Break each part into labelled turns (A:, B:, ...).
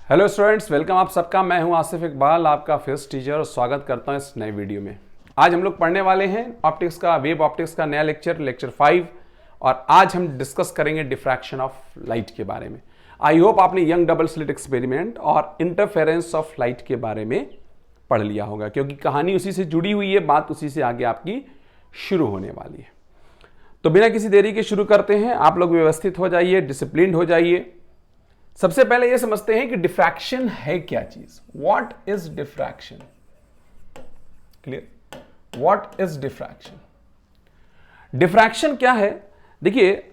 A: Hello students, welcome आप सबका। मैं हूं आसिफ इकबाल, आपका फिजिक्स टीचर, और स्वागत करता हूं इस नए वीडियो में। आज हम लोग पढ़ने वाले हैं ऑप्टिक्स का, वेव ऑप्टिक्स का नया लेक्चर 5, और आज हम डिस्कस करेंगे डिफ्रैक्शन ऑफ लाइट के बारे में। आई होप आपने यंग डबल स्लिट एक्सपेरिमेंट और इंटरफेरेंस ऑफ लाइट के बारे में पढ़ लिया होगा, क्योंकि कहानी उसी से जुड़ी हुई है, बात उसी से आगे आपकी शुरू होने वाली है। तो बिना किसी देरी के शुरू करते हैं। आप लोग व्यवस्थित हो जाइए, डिसिप्लिन्ड हो जाइए। सबसे पहले यह समझते हैं कि डिफ्रैक्शन है क्या चीज। What is diffraction? Clear? What is diffraction? Diffraction क्या है? देखिए,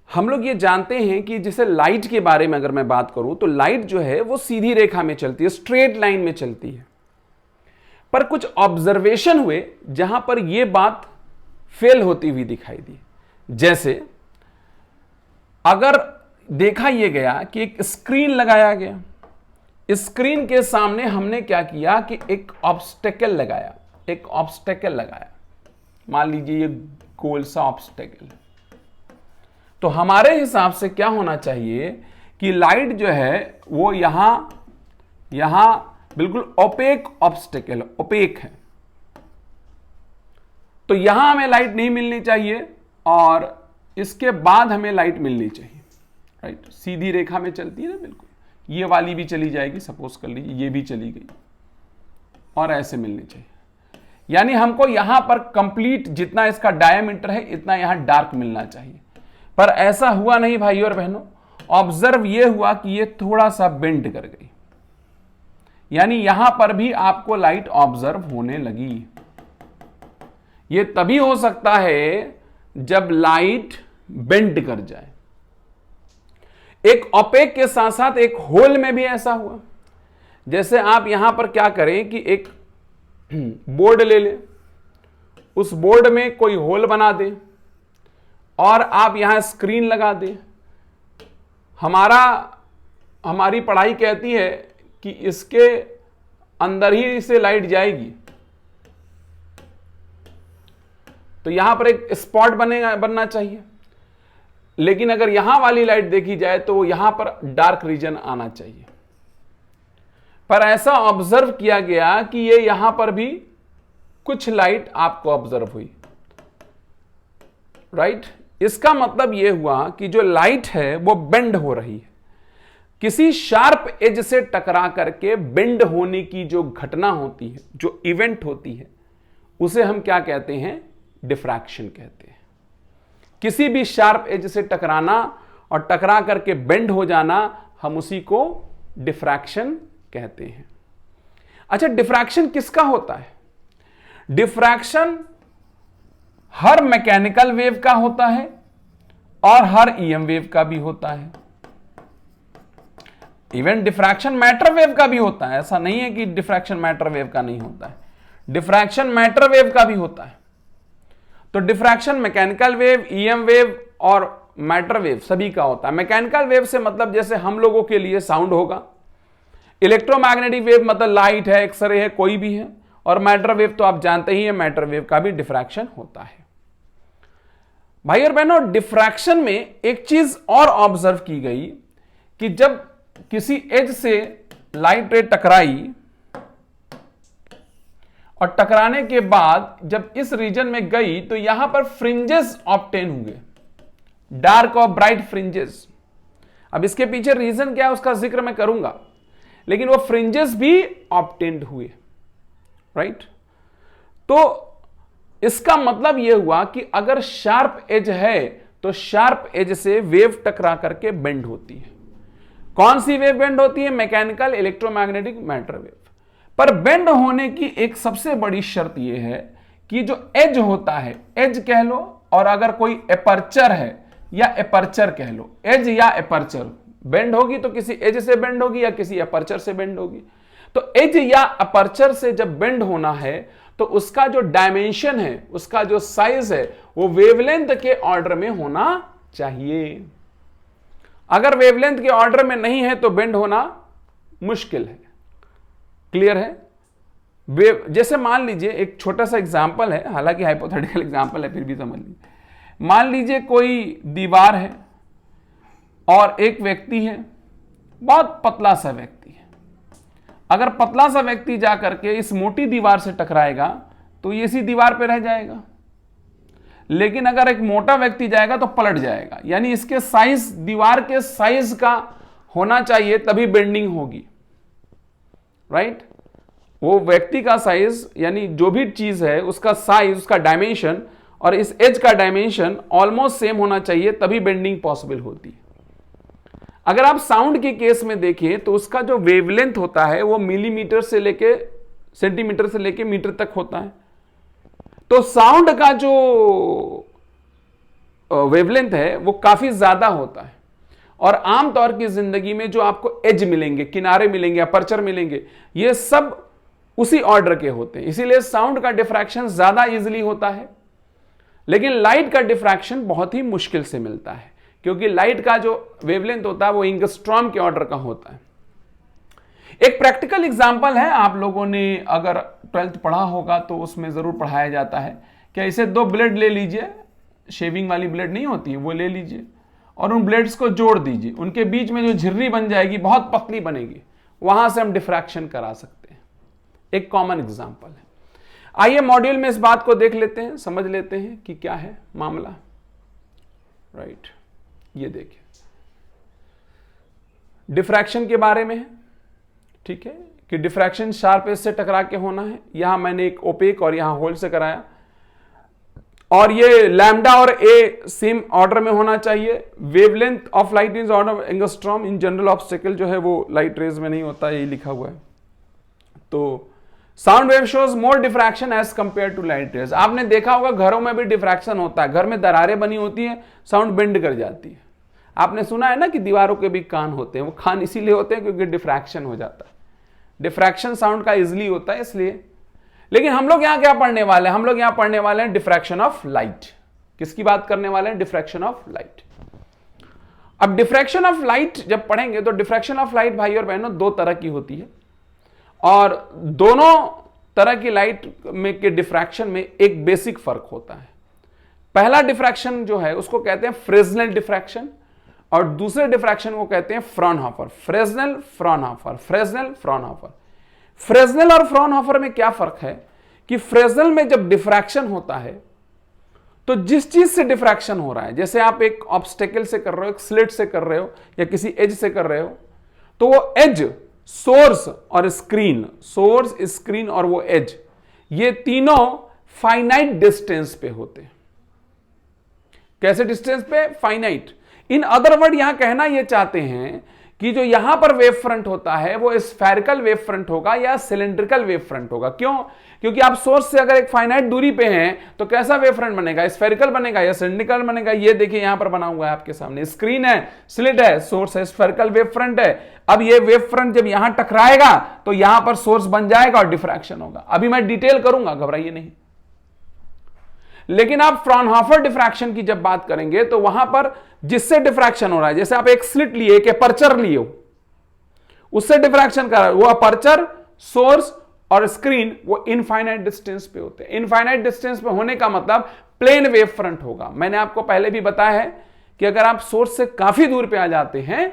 A: हम लोग ये जानते हैं कि जैसे लाइट के बारे में अगर मैं बात करूं तो लाइट जो है वो सीधी रेखा में चलती है, स्ट्रेट लाइन में चलती है। पर कुछ ऑब्जर्वेशन हुए जहां पर यह बात फेल होती हुई दिखाई दी। जैसे अगर देखा यह गया कि एक स्क्रीन लगाया गया, स्क्रीन के सामने हमने क्या किया कि एक ऑब्स्टेकल लगाया, मान लीजिए ये गोल सा ऑब्स्टेकल। तो हमारे हिसाब से क्या होना चाहिए कि लाइट जो है वो यहां बिल्कुल ओपेक ऑब्स्टेकल, ओपेक है, तो यहां हमें लाइट नहीं मिलनी चाहिए और इसके बाद हमें लाइट मिलनी चाहिए। राइट? सीधी रेखा में चलती है ना, बिल्कुल। ये वाली भी चली जाएगी, सपोज कर लीजिए ये भी चली गई, और ऐसे मिलनी चाहिए। यानी हमको यहां पर कंप्लीट जितना इसका डायमीटर है इतना यहां डार्क मिलना चाहिए। पर ऐसा हुआ नहीं भाई और बहनों। ऑब्जर्व ये हुआ कि ये थोड़ा सा बेंड कर गई, यानी यहां पर भी आपको लाइट ऑब्जर्व होने लगी। ये तभी हो सकता है जब लाइट बेंड कर जाए। एक ओपेक के साथ साथ एक होल में भी ऐसा हुआ। जैसे आप यहां पर क्या करें कि एक बोर्ड ले लें, उस बोर्ड में कोई होल बना दें और आप यहां स्क्रीन लगा दें। हमारी पढ़ाई कहती है कि इसके अंदर ही से लाइट जाएगी, तो यहां पर एक स्पॉट बनना चाहिए। लेकिन अगर यहां वाली लाइट देखी जाए तो यहां पर डार्क रीजन आना चाहिए। पर ऐसा ऑब्जर्व किया गया कि ये यहां पर भी कुछ लाइट आपको ऑब्जर्व हुई। राइट? इसका मतलब यह हुआ कि जो लाइट है वो बेंड हो रही है। किसी शार्प एज से टकरा करके बेंड होने की जो घटना होती है, जो इवेंट होती है, उसे हम क्या कहते हैं? डिफ्रैक्शन कहते हैं। किसी भी शार्प एज से टकराना और टकरा करके बेंड हो जाना, हम उसी को डिफ्रैक्शन कहते हैं। अच्छा, डिफ्रैक्शन किसका होता है? डिफ्रैक्शन हर मैकेनिकल वेव का होता है और हर ईएम वेव का भी होता है। इवन डिफ्रैक्शन मैटर वेव का भी होता है। ऐसा नहीं है कि डिफ्रैक्शन मैटर वेव का नहीं होता है, डिफ्रैक्शन मैटर वेव का भी होता है। तो diffraction mechanical wave, EM wave और मैटर वेव सभी का होता है। मैकेनिकल वेव से मतलब जैसे हम लोगों के लिए साउंड होगा, इलेक्ट्रोमैग्नेटिक वेव मतलब लाइट है, एक्सरे है, कोई भी है, और मैटर वेव तो आप जानते ही हैं, मैटर वेव का भी डिफ्रैक्शन होता है। भाई और बहनों, डिफ्रैक्शन में एक चीज और ऑब्जर्व की गई कि जब किसी एज से लाइट रे टकराई और टकराने के बाद जब इस रीजन में गई तो यहां पर फ्रिंजेस ऑब्टेन हुए, डार्क और ब्राइट फ्रिंजेस। अब इसके पीछे रीजन क्या है उसका जिक्र मैं करूंगा, लेकिन वो फ्रिंजेस भी ऑब्टेन्ड हुए। राइट? तो इसका मतलब यह हुआ कि अगर शार्प एज है तो शार्प एज से वेव टकरा करके बेंड होती है। कौन सी वेव बेंड होती है? Mechanical, electromagnetic, matter wave. पर बेंड होने की एक सबसे बड़ी शर्त यह है कि जो एज होता है, एज कह लो, और अगर कोई एपर्चर है या एपर्चर कह लो, एज या एपर्चर, बेंड होगी तो किसी एज से बेंड होगी या किसी एपर्चर से बेंड होगी। तो एज या एपर्चर से जब बेंड होना है तो उसका जो डायमेंशन है, उसका जो साइज है, वो वेवलेंथ के ऑर्डर में होना चाहिए। अगर वेवलेंथ के ऑर्डर में नहीं है तो बेंड होना मुश्किल है। क्लियर है? जैसे मान लीजिए एक छोटा सा एग्जांपल है, हालांकि हाइपोथेटिकल एग्जांपल है, फिर भी समझ लीजिए। मान लीजिए कोई दीवार है और एक व्यक्ति है, बहुत पतला सा व्यक्ति है, अगर पतला सा व्यक्ति जा करके इस मोटी दीवार से टकराएगा तो ये इसी दीवार पे रह जाएगा, लेकिन अगर एक मोटा व्यक्ति जाएगा तो पलट जाएगा। यानी इसके साइज, दीवार के साइज का होना चाहिए तभी बेंडिंग होगी, राइट। वो व्यक्ति का साइज, यानी जो भी चीज है उसका साइज, उसका डायमेंशन और इस एज का डायमेंशन ऑलमोस्ट सेम होना चाहिए तभी बेंडिंग पॉसिबल होती है। अगर आप साउंड के केस में देखें तो उसका जो वेवलेंथ होता है वो मिलीमीटर से लेके, सेंटीमीटर से लेके मीटर तक होता है। तो साउंड का जो वेवलेंथ है वो काफी ज्यादा होता है, और आमतौर की जिंदगी में जो आपको एज मिलेंगे, किनारे मिलेंगे, अपर्चर मिलेंगे, ये सब उसी ऑर्डर के होते हैं। इसीलिए साउंड का डिफ्रैक्शन ज्यादा इजीली होता है, लेकिन लाइट का डिफ्रैक्शन बहुत ही मुश्किल से मिलता है, क्योंकि लाइट का जो वेवलेंथ होता है वो एंगस्ट्रॉम के ऑर्डर का होता है। एक प्रैक्टिकल एग्जांपल है, आप लोगों ने अगर 12th पढ़ा होगा तो उसमें जरूर पढ़ाया जाता है। क्या इसे 2 ब्लेड ले लीजिए, शेविंग वाली ब्लेड नहीं होती है, वो ले लीजिए और उन ब्लेड्स को जोड़ दीजिए, उनके बीच में जो झिर्री बन जाएगी बहुत पतली बनेगी, वहां से हम डिफ्रैक्शन करा सकते हैं। एक कॉमन एग्जांपल है। आइए मॉड्यूल में इस बात को देख लेते हैं, समझ लेते हैं कि क्या है मामला, राइट। ये देखिए डिफ्रैक्शन के बारे में है, ठीक है, कि डिफ्रैक्शन शार्प एज से टकरा के होना है। यहां मैंने एक ओपेक और यहां होल से कराया, और ये लैम्डा और ए सेम ऑर्डर में होना चाहिए। Wavelength of light is order of angstrom in general obstacle जो है वो लाइट रेज में नहीं होता, यही लिखा हुआ है। तो sound wave shows more diffraction as compare to light rays. आपने देखा होगा घरों में भी डिफ्रैक्शन होता है, घर में दरारें बनी होती है, साउंड बेंड कर जाती है। आपने सुना है ना कि दीवारों के भी कान होते हैं, वो कान इसीलिए होते हैं क्योंकि डिफ्रैक्शन हो जाता है। डिफ्रैक्शन साउंड का इजिली होता है इसलिए। लेकिन हम लोग यहां क्या पढ़ने वाले हैं? हम लोग यहां पढ़ने वाले हैं डिफ्रैक्शन ऑफ लाइट। किसकी बात करने वाले हैं? Diffraction of light. अब डिफ्रैक्शन ऑफ लाइट जब पढ़ेंगे तो डिफ्रैक्शन ऑफ लाइट भाई और बहनों 2 तरह की होती है, और दोनों तरह की लाइट में के डिफ्रैक्शन में एक बेसिक फर्क होता है। पहला डिफ्रैक्शन जो है उसको कहते हैं फ्रेस्नेल डिफ्रैक्शन, और दूसरे डिफ्रैक्शन को कहते हैं Fraunhofer. Fresnel, Fraunhofer, Fresnel, Fraunhofer. Fresnel और फ्रॉनहोफर में क्या फर्क है कि फ्रेस्नेल में जब डिफ्रैक्शन होता है तो जिस चीज से डिफ्रैक्शन हो रहा है, जैसे आप एक ऑब्स्टेकल से कर रहे हो, एक स्लिट से कर रहे हो, या किसी एज से कर रहे हो, तो वो एज, सोर्स और स्क्रीन, सोर्स, स्क्रीन और वो एज, ये तीनों फाइनाइट डिस्टेंस पे होते हैं। कैसे डिस्टेंस पे? फाइनाइट। इन अदर वर्ड यहां कहना यह चाहते हैं कि जो यहां पर वेव फ्रंट होता है वो स्फेरिकल वेव फ्रंट होगा या सिलेंड्रिकल वेव फ्रंट होगा। क्यों? क्योंकि आप सोर्स से अगर एक फाइनाइट दूरी पे हैं तो कैसा वेव फ्रंट बनेगा? स्फेरिकल बनेगा या सिलेंड्रिकल बनेगा? ये देखिए यहां पर बना हुआ है आपके सामने, स्क्रीन है, स्लिट है, सोर्स है, स्फेरिकल वेव फ्रंट है। अब ये वेव फ्रंट जब यहां टकराएगा तो यहां पर सोर्स बन जाएगा और डिफ्रैक्शन होगा। अभी मैं डिटेल करूंगा, घबराइए नहीं। लेकिन आप फ्रॉनहोफर डिफ्रैक्शन की जब बात करेंगे तो वहां पर जिससे डिफ्रैक्शन हो रहा है, जैसे आप एक स्लिट लिए, एक अपर्चर लिए, उससे डिफ्रैक्शन कर रहा है, वो अपर्चर, सोर्स और स्क्रीन वो इनफाइनाइट डिस्टेंस पे होते हैं। इनफाइनाइट डिस्टेंस पे होने का मतलब प्लेन वेव फ्रंट होगा। मैंने आपको पहले भी बताया है कि अगर आप सोर्स से काफी दूर पे आ जाते हैं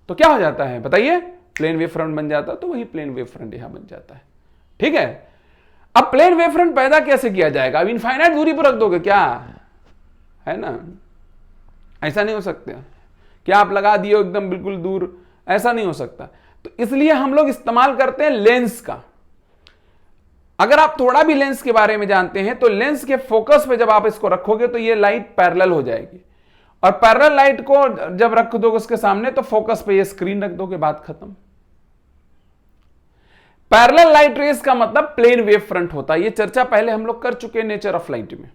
A: तो क्या हो जाता है बताइए? प्लेन वेव फ्रंट बन जाता है। तो वही प्लेन वेव फ्रंट यहां बन जाता है, ठीक है। अब प्लेन वेव फ्रंट पैदा कैसे किया जाएगा? अब इनफाइनाइट दूरी पर रख दोगे क्या? है ना, ऐसा नहीं हो सकता। क्या आप लगा दिए एकदम बिल्कुल दूर? ऐसा नहीं हो सकता। तो इसलिए हम लोग इस्तेमाल करते हैं लेंस का। अगर आप थोड़ा भी लेंस के बारे में जानते हैं तो लेंस के फोकस पे जब आप इसको रखोगे तो ये लाइट पैरेलल हो जाएगी, और पैरेलल लाइट को जब रख दोगे उसके सामने तो फोकस पे ये स्क्रीन रख दोगे, बात खत्म। पैरेलल लाइट रेज का मतलब प्लेन वेव फ्रंट होता है। ये चर्चा पहले हम लोग कर चुके हैं नेचर ऑफ लाइट में।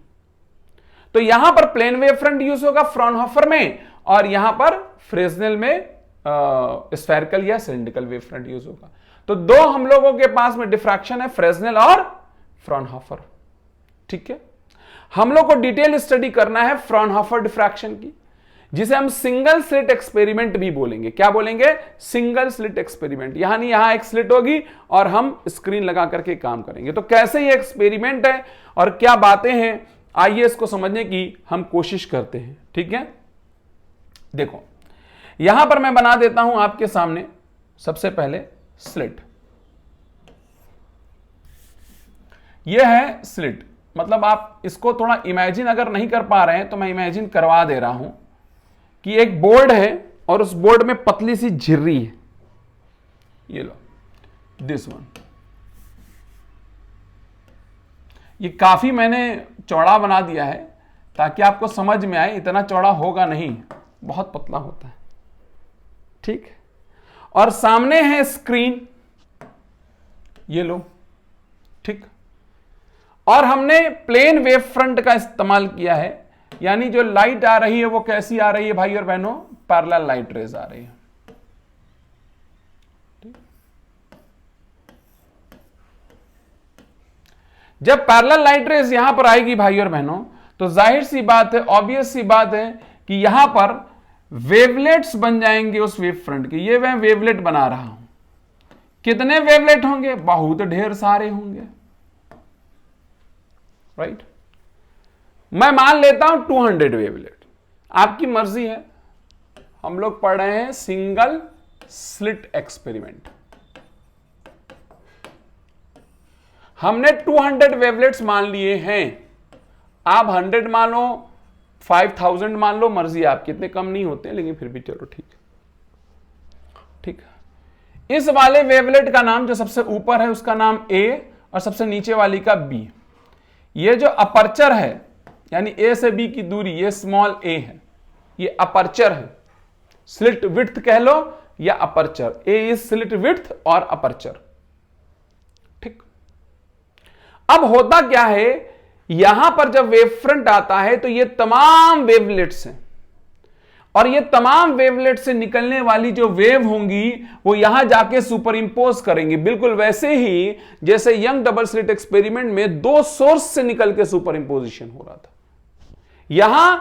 A: तो यहां पर प्लेन वेव फ्रंट यूज होगा फ्रॉनहोफर में, और यहां पर फ्रेस्नेल में स्फेरिकल या सिलिंड्रिकल वेव फ्रंट यूज होगा। तो 2 हम लोगों के पास में डिफ्रैक्शन है, फ्रेस्नेल और फ्रॉनहोफर, ठीक है। हम लोग को डिटेल स्टडी करना है फ्रॉनहोफर डिफ्रैक्शन की, जिसे हम सिंगल स्लिट एक्सपेरिमेंट भी बोलेंगे। क्या बोलेंगे? Single slit experiment. यानी यहां एक स्लिट होगी और हम स्क्रीन लगा करके काम करेंगे। तो कैसे ये एक्सपेरिमेंट है और क्या बातें हैं, आइए इसको समझने की हम कोशिश करते हैं, ठीक है। देखो यहां पर मैं बना देता हूं आपके सामने सबसे पहले स्लिट। ये है स्लिट। मतलब आप इसको थोड़ा इमेजिन अगर नहीं कर पा रहे हैं तो मैं इमेजिन करवा दे रहा हूं कि एक बोर्ड है और उस बोर्ड में पतली सी झिर्री है। ये लो, दिस वन। ये काफी मैंने चौड़ा बना दिया है ताकि आपको समझ में आए। इतना चौड़ा होगा नहीं, बहुत पतला होता है, ठीक। और सामने है स्क्रीन, ये लो, ठीक। और हमने प्लेन वेव फ्रंट का इस्तेमाल किया है, यानी जो लाइट आ रही है वो कैसी आ रही है भाई और बहनों? पैरेलल लाइट रेज आ रही है। जब पैरेलल लाइट रेज यहां पर आएगी भाई और बहनों, तो जाहिर सी बात है, ऑब्वियस सी बात है कि यहां पर वेवलेट्स बन जाएंगे उस वेव फ्रंट के। ये मैं वेवलेट बना रहा हूं। कितने वेवलेट होंगे? बहुत ढेर सारे होंगे, राइट। मैं मान लेता हूं 200 वेवलेट, आपकी मर्जी है। हम लोग पढ़ रहे हैं सिंगल स्लिट एक्सपेरिमेंट। हमने 200 वेवलेट्स मान लिए हैं। आप 100 मान लो, 5000 मान लो, मर्जी आपकी। इतने कम नहीं होते लेकिन फिर भी चलो ठीक ठीक। इस वाले वेवलेट का नाम, जो सबसे ऊपर है उसका नाम ए और सबसे नीचे वाली का बी। ये जो अपर्चर है, यानी ए से बी की दूरी, ये स्मॉल ए है, ये अपर्चर है। स्लिट विड्थ कह लो या aperture. A is slit width और अपर्चर, ठीक। अब होता क्या है, यहां पर जब वेव फ्रंट आता है तो ये तमाम वेवलेट्स हैं, और ये तमाम वेवलेट से निकलने वाली जो वेव होंगी वो यहां जाके सुपर इंपोज करेंगे, बिल्कुल वैसे ही जैसे यंग डबल स्लिट एक्सपेरिमेंट में दो सोर्स से निकल के सुपर इंपोजिशन हो रहा था। यहां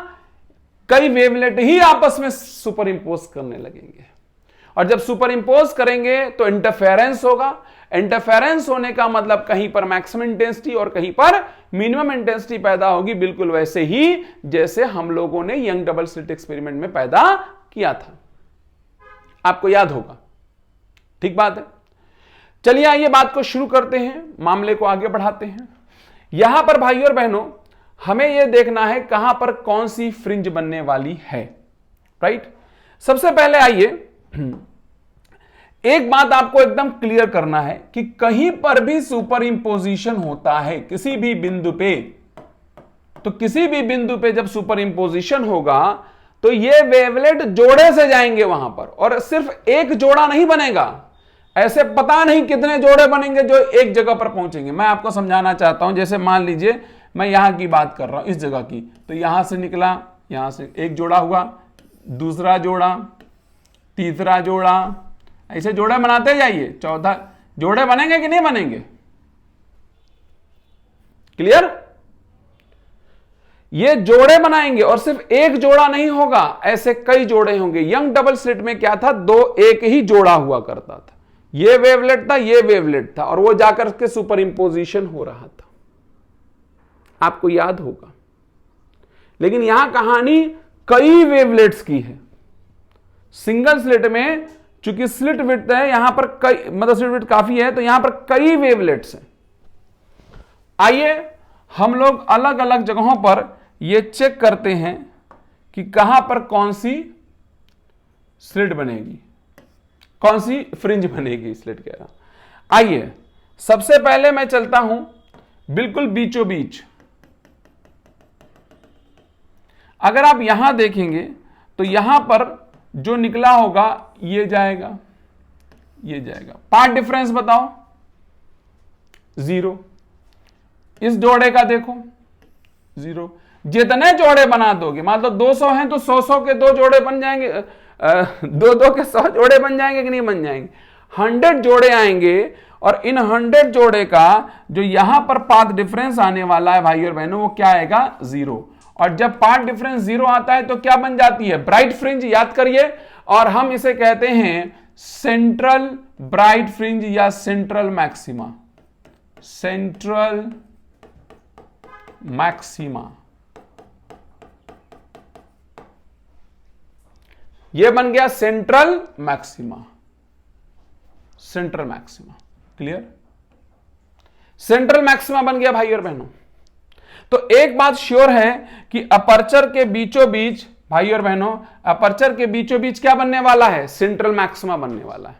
A: कई वेवलेट ही आपस में सुपर इंपोज करने लगेंगे, और जब सुपर इंपोज करेंगे तो इंटरफेरेंस होगा। इंटरफेरेंस होने का मतलब कहीं पर मैक्सिमम इंटेंसिटी और कहीं पर मिनिमम इंटेंसिटी पैदा होगी, बिल्कुल वैसे ही जैसे हम लोगों ने यंग डबल स्लिट एक्सपेरिमेंट में पैदा किया था। आपको याद होगा, ठीक बात है। चलिए आइए बात को शुरू करते हैं, मामले को आगे बढ़ाते हैं। यहां पर भाइयों और बहनों, हमें यह देखना है कहां पर कौन सी फ्रिंज बनने वाली है, राइट। सबसे पहले आइए एक बात आपको एकदम क्लियर करना है कि कहीं पर भी सुपर इंपोजिशन होता है किसी भी बिंदु पे, तो किसी भी बिंदु पे जब सुपर इंपोजिशन होगा तो ये वेवलेट जोड़े से जाएंगे वहां पर, और सिर्फ एक जोड़ा नहीं बनेगा, ऐसे पता नहीं कितने जोड़े बनेंगे जो एक जगह पर पहुंचेंगे। मैं आपको समझाना चाहता हूं, जैसे मान लीजिए मैं यहां की बात कर रहा हूं, इस जगह की, तो यहां से निकला, यहां से एक जोड़ा हुआ, दूसरा जोड़ा, तीसरा जोड़ा, ऐसे जोड़े बनाते जाइए, चौथा जोड़े बनेंगे कि नहीं बनेंगे? क्लियर? ये जोड़े बनाएंगे, और सिर्फ एक जोड़ा नहीं होगा, ऐसे कई जोड़े होंगे। यंग डबल स्लिट में क्या था, एक ही जोड़ा हुआ करता था। ये वेवलेट था, ये वेवलेट था, और वो जाकर के सुपर इंपोजिशन हो रहा था, आपको याद होगा। लेकिन यहां कहानी कई वेवलेट्स की है। सिंगल स्लिट में चूंकि स्लिट विड्थ है, यहां पर कई, मतलब स्लिट विड्थ काफी है, तो यहां पर कई वेवलेट्स हैं। आइए हम लोग अलग अलग जगहों पर यह चेक करते हैं कि कहां पर कौन सी स्लिट बनेगी, कौन सी फ्रिंज बनेगी, स्लिट कह रहा। आइए सबसे पहले मैं चलता हूं बिल्कुल बीचों बीच। अगर आप यहां देखेंगे तो यहां पर जो निकला होगा ये जाएगा, ये जाएगा। पार्ट डिफरेंस बताओ, 0। इस जोड़े का देखो 0। जितने जोड़े बना दोगे, मान लो 200 हैं तो 100 के 2 जोड़े बन जाएंगे, 2 के 100 जोड़े बन जाएंगे कि नहीं बन जाएंगे? 100 जोड़े आएंगे, और इन 100 जोड़े का जो यहां पर पाथ डिफरेंस आने वाला है भाई और बहनों, वो क्या आएगा? 0। और जब पाथ डिफरेंस 0 आता है तो क्या बन जाती है? ब्राइट फ्रिंज, याद करिए। और हम इसे कहते हैं सेंट्रल ब्राइट फ्रिंज या सेंट्रल मैक्सिमा, सेंट्रल मैक्सिमा। यह बन गया central maxima, central maxima. Clear? Central maxima बन गया भाई और बहनों। तो एक बात श्योर है कि अपर्चर के बीचों बीच भाई और बहनों, अपर्चर के बीचों बीच क्या बनने वाला है? सेंट्रल मैक्सिमा बनने वाला है।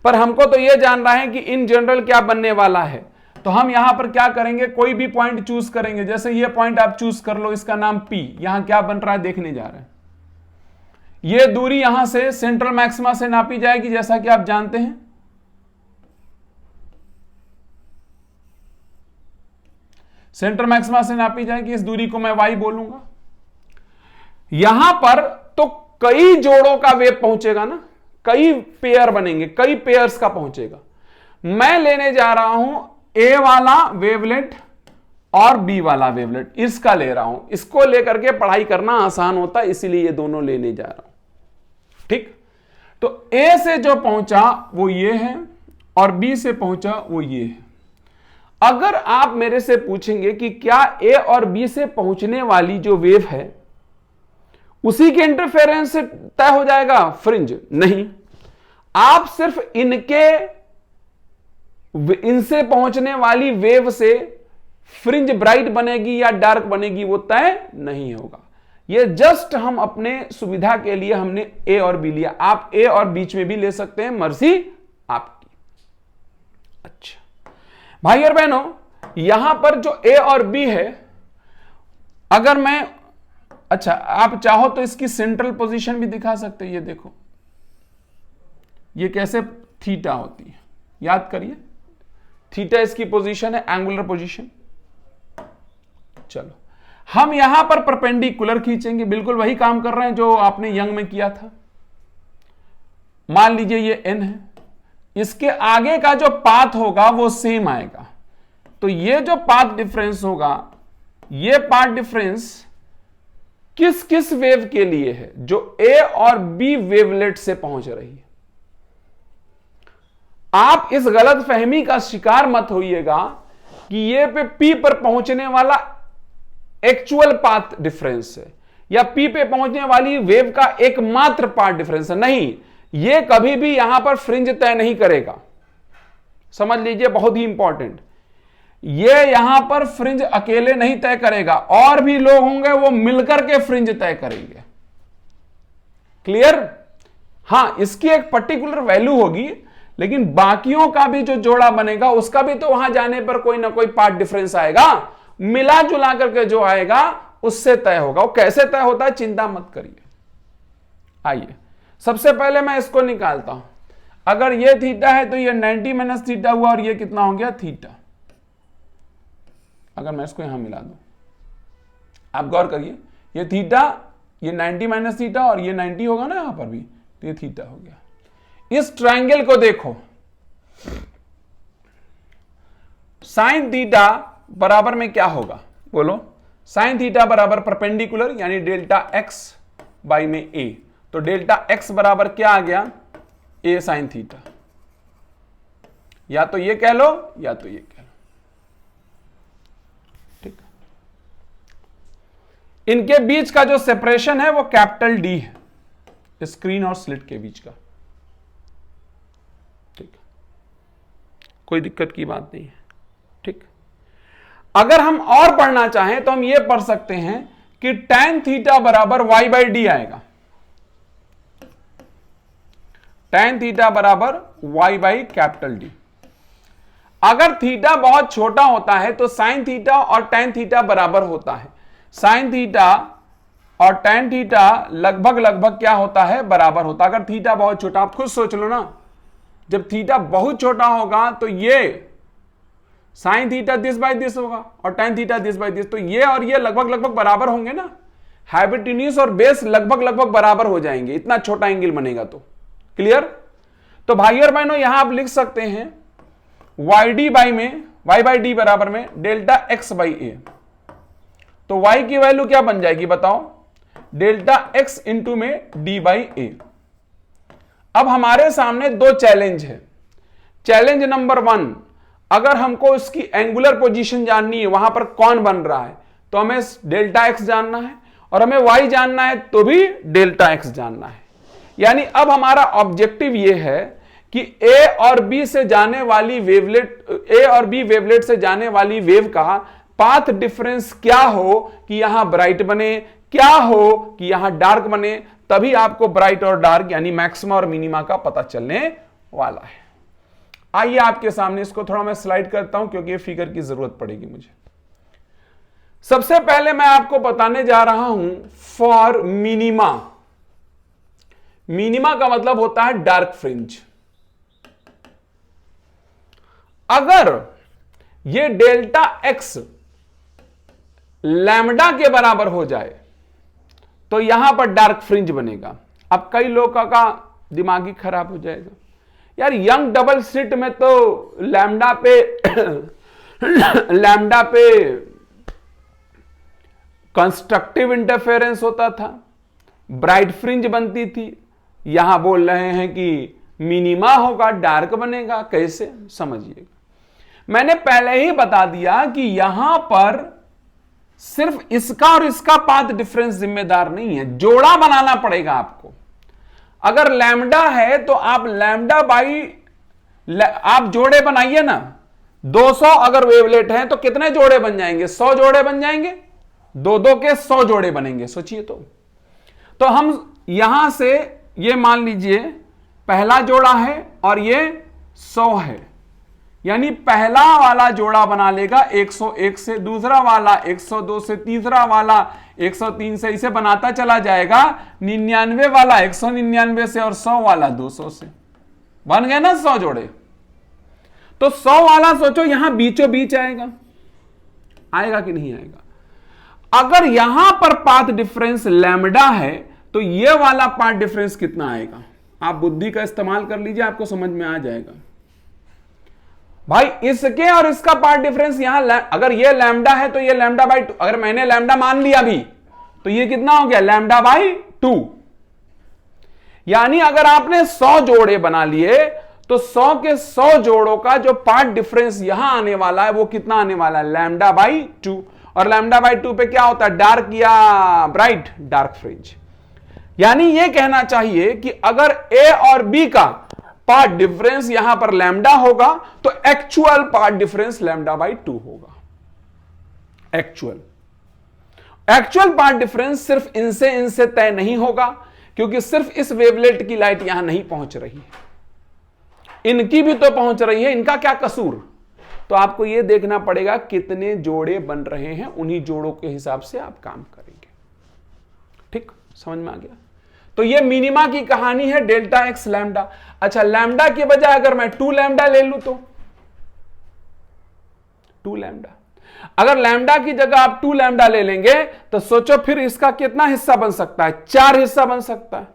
A: पर हमको तो यह जानना है कि इन जनरल क्या बनने वाला है। तो हम यहां पर क्या करेंगे, कोई भी पॉइंट चूज करेंगे। जैसे ये पॉइंट आप चूज कर लो, इसका नाम P, यहां क्या बन रहा है देखने जा रहे हैं। ये दूरी यहां से सेंट्रल मैक्सिमा से नापी जाएगी, जैसा कि आप जानते हैं। सेंट्रल मैक्सिमा से नापी जाएगी, इस दूरी को मैं y बोलूंगा। यहां पर तो कई जोड़ों का वेव पहुंचेगा ना, कई पेयर बनेंगे, कई पेयर्स का पहुंचेगा। मैं लेने जा रहा हूं ए वाला वेवलेट और बी वाला वेवलेट, इसका ले रहा हूं। इसको लेकर के पढ़ाई करना आसान होता है, इसीलिए ये दोनों लेने जा रहा हूं। ठीक, तो ए से जो पहुंचा वो ये है और बी से पहुंचा वो ये है। अगर आप मेरे से पूछेंगे कि क्या ए और बी से पहुंचने वाली जो वेव है उसी के इंटरफेरेंस से तय हो जाएगा फ्रिंज? नहीं, आप सिर्फ इनसे पहुंचने वाली वेव से फ्रिंज ब्राइट बनेगी या डार्क बनेगी वो तय नहीं होगा। ये जस्ट हम अपने सुविधा के लिए हमने ए और बी लिया। आप ए और बीच में भी ले सकते हैं, मर्जी आपकी। अच्छा भाई और बहनों, यहां पर जो ए और बी है, अगर मैं, अच्छा आप चाहो तो इसकी सेंट्रल पोजीशन भी दिखा सकते हैं। ये देखो, ये कैसे थीटा होती है, याद करिए। थीटा इसकी पोजीशन है, एंगुलर पोजीशन। चलो हम यहां पर परपेंडिकुलर खींचेंगे, बिल्कुल वही काम कर रहे हैं जो आपने यंग में किया था। मान लीजिए ये n है, इसके आगे का जो पाथ होगा वो सेम आएगा। तो ये जो पाथ डिफरेंस होगा, ये पाथ डिफरेंस किस किस वेव के लिए है? जो ए और बी वेवलेट से पहुंच रही है। आप इस गलत फहमी का शिकार मत होइएगा कि ये पे पी पर पहुंचने वाला एक्चुअल पाथ डिफरेंस है या पी पे पहुंचने वाली वेव का एकमात्र पाथ डिफरेंस है। नहीं, ये कभी भी यहां पर फ्रिंज तय नहीं करेगा। समझ लीजिए, बहुत ही इंपॉर्टेंट, ये यहां पर फ्रिंज अकेले नहीं तय करेगा, और भी लोग होंगे वो मिलकर के फ्रिंज तय करेंगे। क्लियर? हां, इसकी एक पर्टिकुलर वैल्यू होगी, लेकिन बाकियों का भी जो जोड़ा बनेगा उसका भी तो वहां जाने पर कोई ना कोई पार्ट डिफरेंस आएगा, मिला जुला करके जो आएगा उससे तय होगा। वो कैसे तय होता है चिंता मत करिए। आइए सबसे पहले मैं इसको निकालता हूं। अगर ये थीटा है तो ये 90 माइनस थीटा हुआ और ये कितना हो गया? थीटा। अगर मैं इसको यहां मिला दूं, आप गौर करिए, ये थीटा, ये 90 माइनस थीटा और ये 90 होगा ना यहां पर भी, तो ये थीटा हो गया। इस ट्रायंगल को देखो, साइन थीटा बराबर में क्या होगा बोलो? साइन थीटा बराबर परपेंडिकुलर यानी डेल्टा एक्स बाई में ए। तो डेल्टा एक्स बराबर क्या आ गया? ए साइन थीटा। या तो ये कह लो या तो ये कह लो। ठीक, इनके बीच का जो सेपरेशन है वो कैपिटल डी है, स्क्रीन और स्लिट के बीच का। ठीक, कोई दिक्कत की बात नहीं है। ठीक, अगर हम और पढ़ना चाहें तो हम ये पढ़ सकते हैं कि tan थीटा बराबर y बाई डी आएगा। tan थीटा बराबर y बाई कैपिटल डी। अगर थीटा बहुत छोटा होता है तो साइन थीटा और tan थीटा बराबर होता है। साइन थीटा और tan थीटा लगभग लगभग क्या होता है? बराबर होता है। अगर थीटा बहुत छोटा, आप खुद सोच लो ना, जब थीटा बहुत छोटा होगा तो ये sine theta this by this होगा और tan theta this by this, तो ये और ये लगभग लगभग बराबर होंगे ना। हाइपोटेन्यूज और बेस लगभग लगभग बराबर हो जाएंगे, इतना छोटा एंगल बनेगा तो। क्लियर? तो भाई और बहनों, यहां आप लिख सकते हैं वाई डी बाई में, वाई बाई डी बराबर में डेल्टा एक्स बाई ए। तो y की वैल्यू क्या बन जाएगी बताओ? डेल्टा x इंटू में डी बाई ए। अब हमारे सामने दो चैलेंज है। चैलेंज नंबर 1, अगर हमको इसकी एंगुलर पोजीशन जाननी है, वहां पर कौन बन रहा है, तो हमें डेल्टा एक्स जानना है, और हमें y जानना है तो भी डेल्टा एक्स जानना है। यानी अब हमारा ऑब्जेक्टिव यह है कि ए और बी से जाने वाली वेवलेट, ए और बी वेवलेट से जाने वाली वेव का पाथ डिफरेंस क्या हो कि यहां ब्राइट बने, क्या हो कि यहां डार्क बने, तभी आपको ब्राइट और डार्क यानी मैक्सिमा और मिनिमा का पता चलने वाला है। आइए आपके सामने इसको थोड़ा मैं स्लाइड करता हूं क्योंकि ये फिगर की जरूरत पड़ेगी मुझे। सबसे पहले मैं आपको बताने जा रहा हूं फॉर मिनिमा। मिनिमा का मतलब होता है डार्क फ्रिंज। अगर ये डेल्टा एक्स लैम्डा के बराबर हो जाए तो यहां पर डार्क फ्रिंज बनेगा। अब कई लोगों का दिमाग ही खराब हो जाएगा, यार यंग डबल स्लिट में तो लैम्डा पे कंस्ट्रक्टिव इंटरफेरेंस होता था, ब्राइट फ्रिंज बनती थी। यहां बोल रहे हैं कि मिनिमा होगा, डार्क बनेगा, कैसे समझिएगा। मैंने पहले ही बता दिया कि यहां पर सिर्फ इसका और इसका पाथ डिफरेंस जिम्मेदार नहीं है, जोड़ा बनाना पड़ेगा आपको। अगर लैम्डा है तो आप लैम्डा बाई आप जोड़े बनाइए ना। 200 अगर वेवलेट है तो कितने जोड़े बन जाएंगे? 100 जोड़े बन जाएंगे, 2-2 के 100 जोड़े बनेंगे। सोचिए तो हम यहां से ये मान लीजिए पहला जोड़ा है और ये 100 है, यानी पहला वाला जोड़ा बना लेगा 101 से, दूसरा वाला 102 से, तीसरा वाला 103 से, इसे बनाता चला जाएगा। 99 वाला 199 से और 100 वाला 200 से। बन गए ना 100 जोड़े। तो 100 वाला सोचो यहां बीचों बीच आएगा, आएगा कि नहीं आएगा? अगर यहां पर पाथ डिफरेंस लैम्डा है तो ये वाला पाथ डिफरेंस कितना आएगा? आप बुद्धि का इस्तेमाल कर लीजिए, आपको समझ में आ जाएगा। भाई इसके और इसका पार्ट डिफरेंस यहां अगर ये लैम्डा है तो ये लैम्डा बाई 2, अगर मैंने लैम्डा मान लिया भी तो ये कितना हो गया? Lambda by 2। यानी अगर आपने 100 जोड़े बना लिए तो 100 के 100 जोड़ों का जो पार्ट डिफरेंस यहां आने वाला है वो कितना आने वाला है? Lambda by 2। और लैम्डा बाई 2 पे क्या होता है? डार्क या ब्राइट? Dark fringe. यानी यह कहना चाहिए कि अगर ए और बी का पार्ट डिफरेंस यहां पर लैम्डा होगा तो actual path difference lambda by 2 होगा। एक्चुअल पार्ट डिफरेंस सिर्फ इनसे तय नहीं होगा, क्योंकि सिर्फ इस वेवलेट की लाइट यहां नहीं पहुंच रही है, इनकी भी तो पहुंच रही है। इनका क्या कसूर? तो आपको यह देखना पड़ेगा कितने जोड़े बन रहे हैं, उन्हीं जोड़ों के हिसाब से आप काम करेंगे। ठीक, समझ में आ गया? तो ये मिनिमा की कहानी है, डेल्टा एक्स लैम्डा। अच्छा, लैम्डा के बजाय अगर मैं 2 लैम्डा ले लूं तो 2 लैम्डा, अगर लैम्डा की जगह आप 2 लैम्डा ले लेंगे तो सोचो फिर इसका कितना हिस्सा बन सकता है? 4 हिस्सा बन सकता है।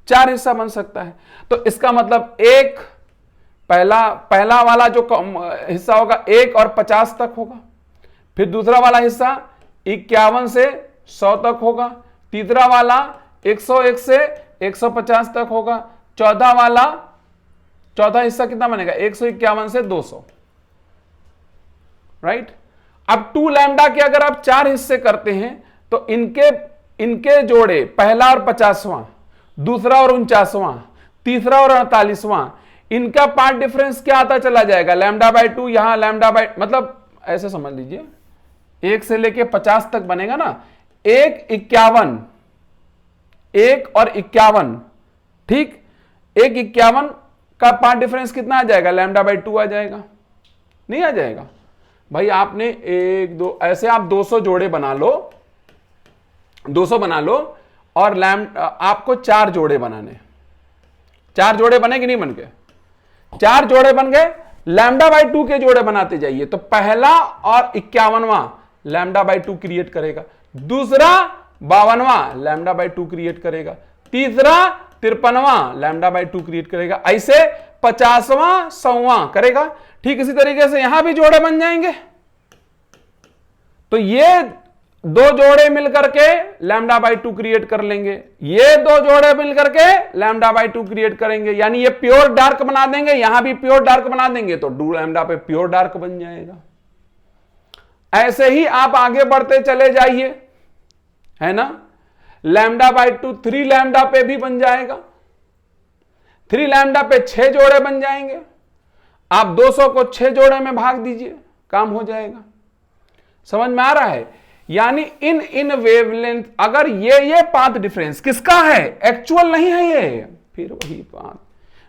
A: 4 हिस्सा बन सकता है। तो इसका मतलब एक पहला वाला जो हिस्सा होगा 1 और 50 तक होगा, फिर दूसरा वाला हिस्सा 51 से 100 तक होगा, तीसरा वाला 101 से 150 तक होगा, चौथा हिस्सा कितना बनेगा? 151 से 200। राइट? अब 2 लैम्डा के अगर आप 4 हिस्से करते हैं तो इनके जोड़े पहला और 50वां, दूसरा और 49वां, तीसरा और 48वां, इनका पार्ट डिफरेंस क्या आता चला जाएगा? Lambda by 2। यहां लैम्डा बाई मतलब ऐसे समझ लीजिए 1 से लेके 50 तक बनेगा ना, 1 51, 1 और 51, ठीक, 1 51 का पार्ट डिफरेंस कितना आ जाएगा? लैम्डा बाई 2 आ जाएगा। नहीं आ जाएगा? भाई आपने 1 2 ऐसे आप 200 जोड़े बना लो, 200 बना लो, और आपको 4 जोड़े बनाने, 4 जोड़े बने कि नहीं बन गए? 4 जोड़े बन गए, लैम्डा बाई 2 के जोड़े बनाते जाइए। तो पहला और 51वां लैम्डा बाई 2 क्रिएट करेगा, दूसरा 52वां लैम्डा बाई 2 क्रिएट करेगा, तीसरा 53वां लैम्डा बाई 2 क्रिएट करेगा, ऐसे 50वां 100वां करेगा। ठीक इसी तरीके से यहां भी जोड़े बन जाएंगे। तो ये 2 जोड़े मिलकर के लैम्डा बाई 2 क्रिएट कर लेंगे, ये 2 जोड़े मिलकर के लैम्डा बाई 2 क्रिएट करेंगे, यानी ये प्योर डार्क बना देंगे, यहां भी प्योर डार्क बना देंगे, तो 2 लैम्डा पे प्योर डार्क बन जाएगा। ऐसे ही आप आगे बढ़ते चले जाइए, है ना? लैम्डा बाई 2 3 लैम्डा पे भी बन जाएगा, 3 लैम्डा पे 6 जोड़े बन जाएंगे। आप 200 को 6 जोड़े में भाग दीजिए, काम हो जाएगा। समझ में आ रहा है? यानी इन वेवलेंथ, अगर ये पाथ डिफरेंस किसका है, एक्चुअल नहीं है ये, फिर वही बात,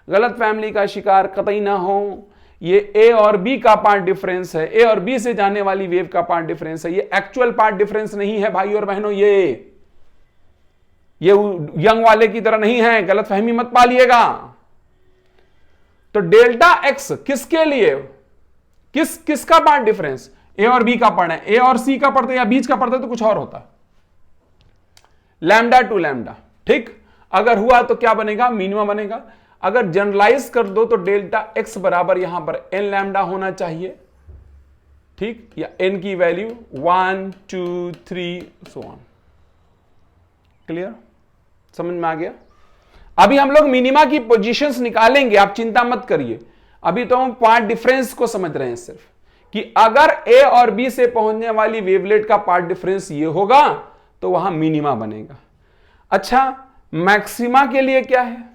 A: गलत फैमिली का शिकार कतई ना हो। ये ए और बी का पार्ट डिफरेंस है, ए और बी से जाने वाली वेव का पार्ट डिफरेंस है, ये एक्चुअल पार्ट डिफरेंस नहीं है भाई और बहनों। ये यंग वाले की तरह नहीं है, गलत फहमी मत पालिएगा। तो डेल्टा एक्स किसके लिए, किसका पार्ट डिफरेंस, ए और बी का पार्ट है। ए और सी का पढ़ते या बीच का पढ़ते तो कुछ और होता, लैम्डा टू लैम्डा। ठीक, अगर हुआ तो क्या बनेगा, मिनिमा बनेगा। अगर जनरलाइज कर दो तो डेल्टा एक्स बराबर यहां पर एन लैम्डा होना चाहिए। ठीक, या एन की वैल्यू 1 2 3 सो ऑन। क्लियर, समझ में आ गया? अभी हम लोग मिनिमा की पोजीशंस निकालेंगे, आप चिंता मत करिए। अभी तो हम पार्ट डिफरेंस को समझ रहे हैं सिर्फ, कि अगर ए और बी से पहुंचने वाली वेवलेट का पार्ट डिफरेंस ये होगा तो वहां मिनिमा बनेगा। अच्छा, मैक्सिमा के लिए क्या है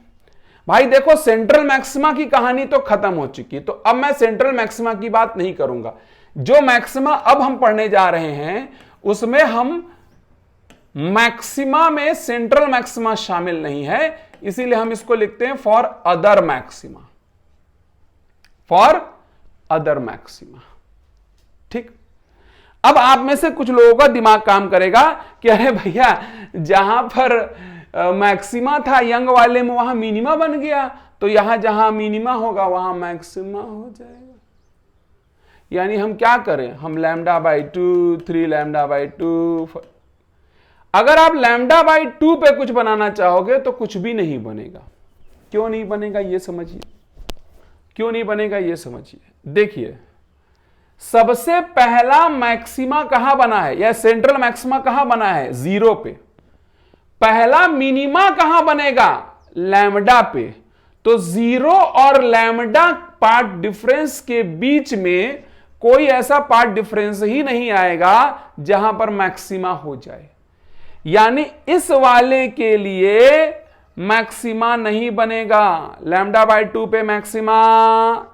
A: भाई? देखो, सेंट्रल मैक्सिमा की कहानी तो खत्म हो चुकी है, तो अब मैं सेंट्रल मैक्सिमा की बात नहीं करूंगा। जो मैक्सिमा अब हम पढ़ने जा रहे हैं उसमें हम मैक्सिमा में सेंट्रल मैक्सिमा शामिल नहीं है, इसीलिए हम इसको लिखते हैं for other maxima, for other maxima. ठीक, अब आप में से कुछ लोगों का दिमाग काम करेगा कि अरे भैया, जहां पर मैक्सिमा था यंग वाले में वहां मिनिमा बन गया, तो यहां जहां मिनिमा होगा वहां मैक्सिमा हो जाएगा। यानी हम क्या करें, हम लैम्डा बाई 2 3 लैम्डा बाई 2। अगर आप लैम्डा बाई 2 पे कुछ बनाना चाहोगे तो कुछ भी नहीं बनेगा। क्यों नहीं बनेगा ये समझिए, क्यों नहीं बनेगा ये समझिए। देखिए, सबसे पहला मैक्सिमा कहां बना है, या सेंट्रल मैक्सिमा कहां बना है, 0 पे। पहला मिनिमा कहां बनेगा, लैम्डा पे। तो 0 और लैम्डा पार्ट डिफरेंस के बीच में कोई ऐसा पार्ट डिफरेंस ही नहीं आएगा जहां पर मैक्सिमा हो जाए। यानी इस वाले के लिए मैक्सिमा नहीं बनेगा, लैम्डा बाई 2 पे मैक्सिमा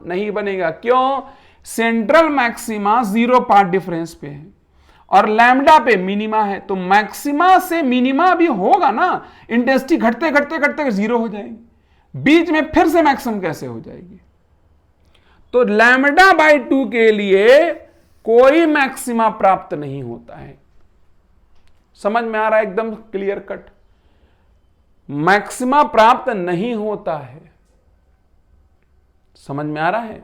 A: नहीं बनेगा। क्यों? सेंट्रल मैक्सिमा 0 पार्ट डिफरेंस पे है और लैम्डा पे मिनिमा है, तो मैक्सिमा से मिनिमा भी होगा ना, इंटेंसिटी घटते घटते घटते 0 हो जाएगी, बीच में फिर से मैक्सिमम कैसे हो जाएगी। तो लैम्डा बाई 2 के लिए कोई मैक्सिमा प्राप्त नहीं होता है। समझ में आ रहा है? एकदम क्लियर कट, मैक्सिमा प्राप्त नहीं होता है। समझ में आ रहा है?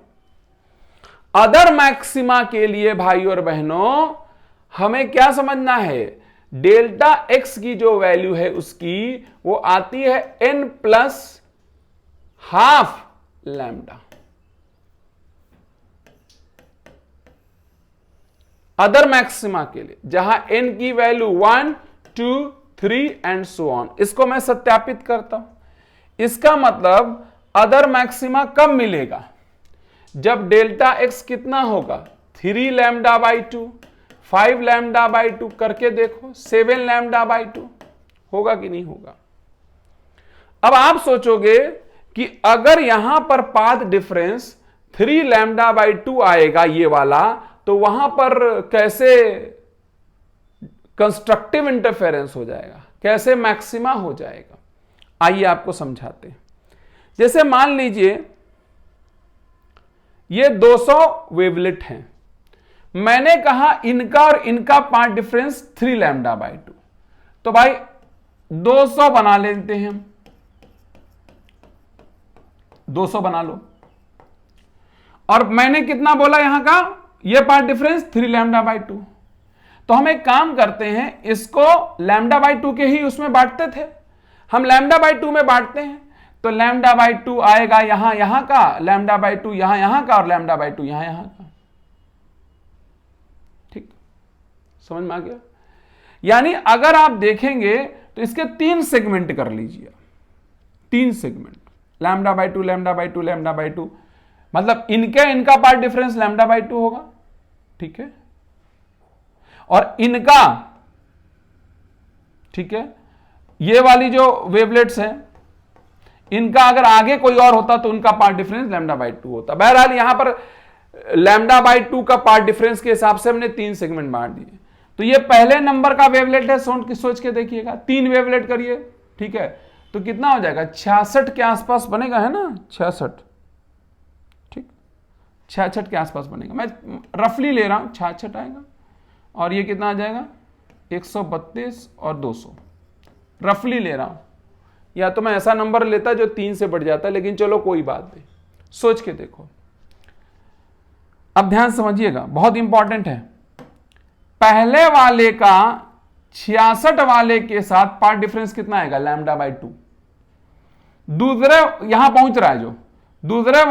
A: अदर मैक्सिमा के लिए भाई और बहनों हमें क्या समझना है, डेल्टा एक्स की जो वैल्यू है उसकी वो आती है n plus half lambda. Other maxima के लिए जहां n की वैल्यू 1 2 3 एंड सो ऑन। इसको मैं सत्यापित करता हूं। इसका मतलब अदर मैक्सिमा कब मिलेगा, जब डेल्टा एक्स कितना होगा, 3 लैम्डा बाई 2, 5 लैम्डा बाई 2 करके देखो, 7 लैम्डा बाई 2 होगा कि नहीं होगा। अब आप सोचोगे कि अगर यहां पर पाथ डिफरेंस 3 लैम्डा बाई 2 आएगा ये वाला, तो वहां पर कैसे कंस्ट्रक्टिव इंटरफेरेंस हो जाएगा, कैसे मैक्सिमा हो जाएगा। आइए आपको समझाते हैं। जैसे मान लीजिए ये 200 वेवलेट हैं, मैंने कहा इनका और इनका पार्ट डिफरेंस 3 लैम्डा बाई 2, तो भाई 200 बना लेते हैं हम, 200 बना लो। और मैंने कितना बोला यहां का, ये पार्ट डिफरेंस 3 लैम्डा बाई 2। तो हम एक काम करते हैं, इसको लैम्डा बाई 2 के ही उसमें बांटते थे, हम लैम्डा बाई 2 में बांटते हैं। तो लैम्डा बाई 2 आएगा यहां का, लैम्डा बाई 2 यहां का, और लैम्डा बाई 2 यहां का। ठीक, समझ में आ गया? यानी अगर आप देखेंगे तो इसके 3 सेगमेंट कर लीजिए, 3 segment, lambda by 2 lambda by 2 lambda by 2, मतलब इनका पार्ट डिफरेंस लैम्डा बाई 2 होगा। ठीक है, और इनका, ठीक है, ये वाली जो वेवलेट्स हैं इनका अगर आगे कोई और होता तो उनका पार्ट डिफरेंस λ/2 होता। बहरहाल यहां पर λ/2 का पार्ट डिफरेंस के हिसाब से हमने 3 सेगमेंट बांट दिए। तो ये पहले नंबर का वेवलेट है, सोच के देखिएगा, 3 वेवलेट करिए, ठीक है, तो कितना हो जाएगा, 66 के आसपास बनेगा, है ना, 66, ठीक, 66 के आसपास बनेगा, मैं रफली ले रहा हूं, 66 आएगा, और ये कितना आ जाएगा, 132 और 200, रफली ले रहा हूं, या तो मैं ऐसा नंबर लेता जो 3 से बढ़ जाता, लेकिन चलो कोई बात नहीं, सोच के देखो। अब ध्यान समझिएगा, बहुत इंपॉर्टेंट है, पहले वाले का 66 वाले के साथ पार्ट डिफरेंस कितना आएगा, λ/2, दूसरे यहां पहुंच रहा है जो दूसरे,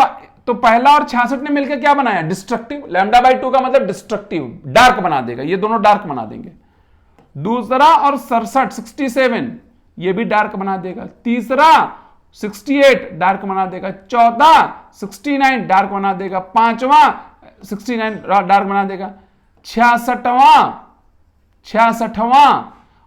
A: तो पहला और 66 ने मिलकर क्या बनाया, डिस्ट्रक्टिव, λ/2 का मतलब डिस्ट्रक्टिव, डार्क बना देगा, ये दोनों डार्क बना देंगे। दूसरा और 67 ये भी डार्क बना देगा। तीसरा 68 डार्क बना देगा। चौथा 69 डार्क बना देगा। पांचवा 69 डार्क बना देगा। 66वां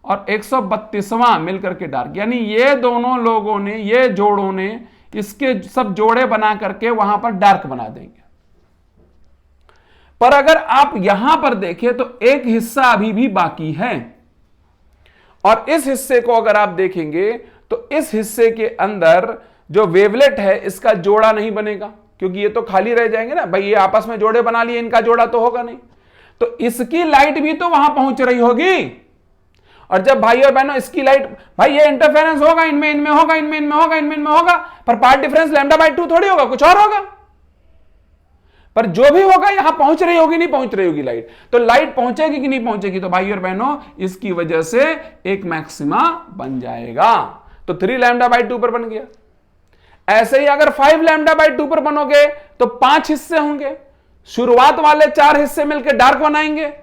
A: और 132वां मिलकर के डार्क, यानी ये दोनों लोगों ने, ये जोड़ों ने इसके सब जोड़े बना करके वहां पर डार्क बना देंगे। पर अगर आप यहां पर देखें तो एक हिस्सा अभी भी बाकी है, और इस हिस्से को अगर आप देखेंगे तो इस हिस्से के अंदर जो वेवलेट है इसका जोड़ा नहीं बनेगा, क्योंकि ये तो खाली रह जाएंगे ना भाई, ये आपस में जोड़े बना लिए, इनका जोड़ा तो होगा नहीं, तो इसकी लाइट भी तो वहां पहुंच रही होगी। और जब भाई और बहनों इसकी लाइट, भाई ये इंटरफेरेंस होगा, इनमें होगा, इनमें होगा, पर पार्ट डिफरेंस λ/2 थोड़ी होगा, कुछ और होगा। पर जो भी होगा यहां पहुंच रही होगी, नहीं पहुंच रही होगी लाइट, तो लाइट पहुंचेगी कि नहीं पहुंचेगी, तो भाई और बहनों इसकी वजह से एक मैक्सिमा बन जाएगा, तो 3 λ/2 पर बन गया। ऐसे ही अगर 5 λ/2 पर बनोगे तो 5 हिस्से होंगे, शुरुआत वाले 4 हिस्से मिलकर डार्क बनाएंगे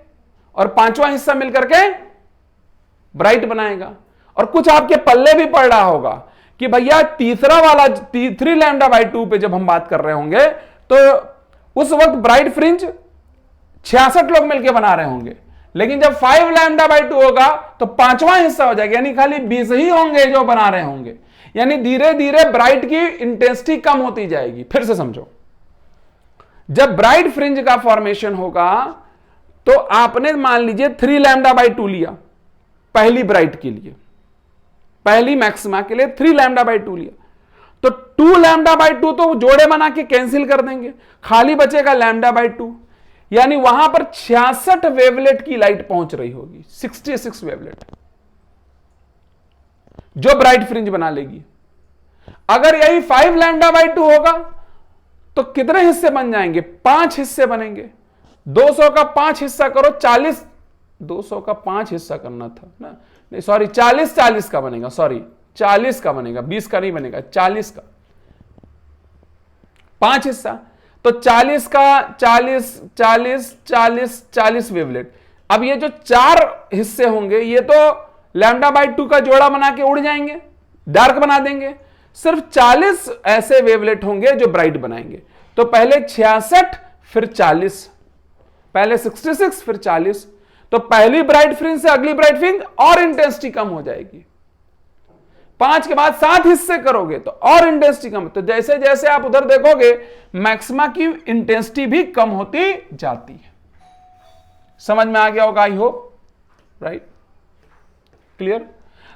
A: और 5वां हिस्सा मिलकर के ब्राइट बनाएगा। और कुछ आपके पल्ले भी पड़ रहा होगा कि भैया तीसरा वाला 3 λ/2 पे जब हम बात कर रहे होंगे तो उस वक्त ब्राइट फ्रिंज 66 लोग मिलकर बना रहे होंगे, लेकिन जब 5 λ/2 होगा तो 5वां हिस्सा हो जाएगा, यानी खाली 20 ही होंगे जो बना रहे होंगे, यानी धीरे धीरे ब्राइट की इंटेंसिटी कम होती जाएगी। फिर से समझो, जब ब्राइट फ्रिंज का फॉर्मेशन होगा तो आपने मान लीजिए 3 λ/2 लिया पहली ब्राइट के लिए, पहली मैक्सिमा के लिए 3 λ/2 लिया, तो 2 λ/2 तो जोड़े बना के कैंसिल कर देंगे, खाली बचेगा λ/2, यानी वहां पर 66 वेवलेट की लाइट पहुंच रही होगी, 66 वेवलेट जो ब्राइट फ्रिंज बना लेगी। अगर यही 5 λ/2 होगा तो कितने हिस्से बन जाएंगे, 5 हिस्से बनेंगे। 200 का 5 हिस्सा करो, 40, 200 का 5 हिस्सा करना था ना, नहीं सॉरी 40 का बनेगा, सॉरी 40 का बनेगा, 20 का नहीं बनेगा, 40 का 5 हिस्सा, तो 40 का 40 वेवलेट। अब ये जो 4 हिस्से होंगे ये तो λ/2 का जोड़ा बना के उड़ जाएंगे, डार्क बना देंगे। सिर्फ 40 ऐसे वेवलेट होंगे जो ब्राइट बनाएंगे। तो पहले 66 फिर 40, पहले 66 फिर 40, तो पहली ब्राइट फ्रिंज से अगली ब्राइट फ्रिंज और इंटेंसिटी कम हो जाएगी। 5 के बाद 7 हिस्से करोगे तो और इंटेंसिटी कम, तो जैसे जैसे आप उधर देखोगे मैक्सिमा की इंटेंसिटी भी कम होती जाती है। समझ में आ गया होगा, आई होप, राइट, क्लियर।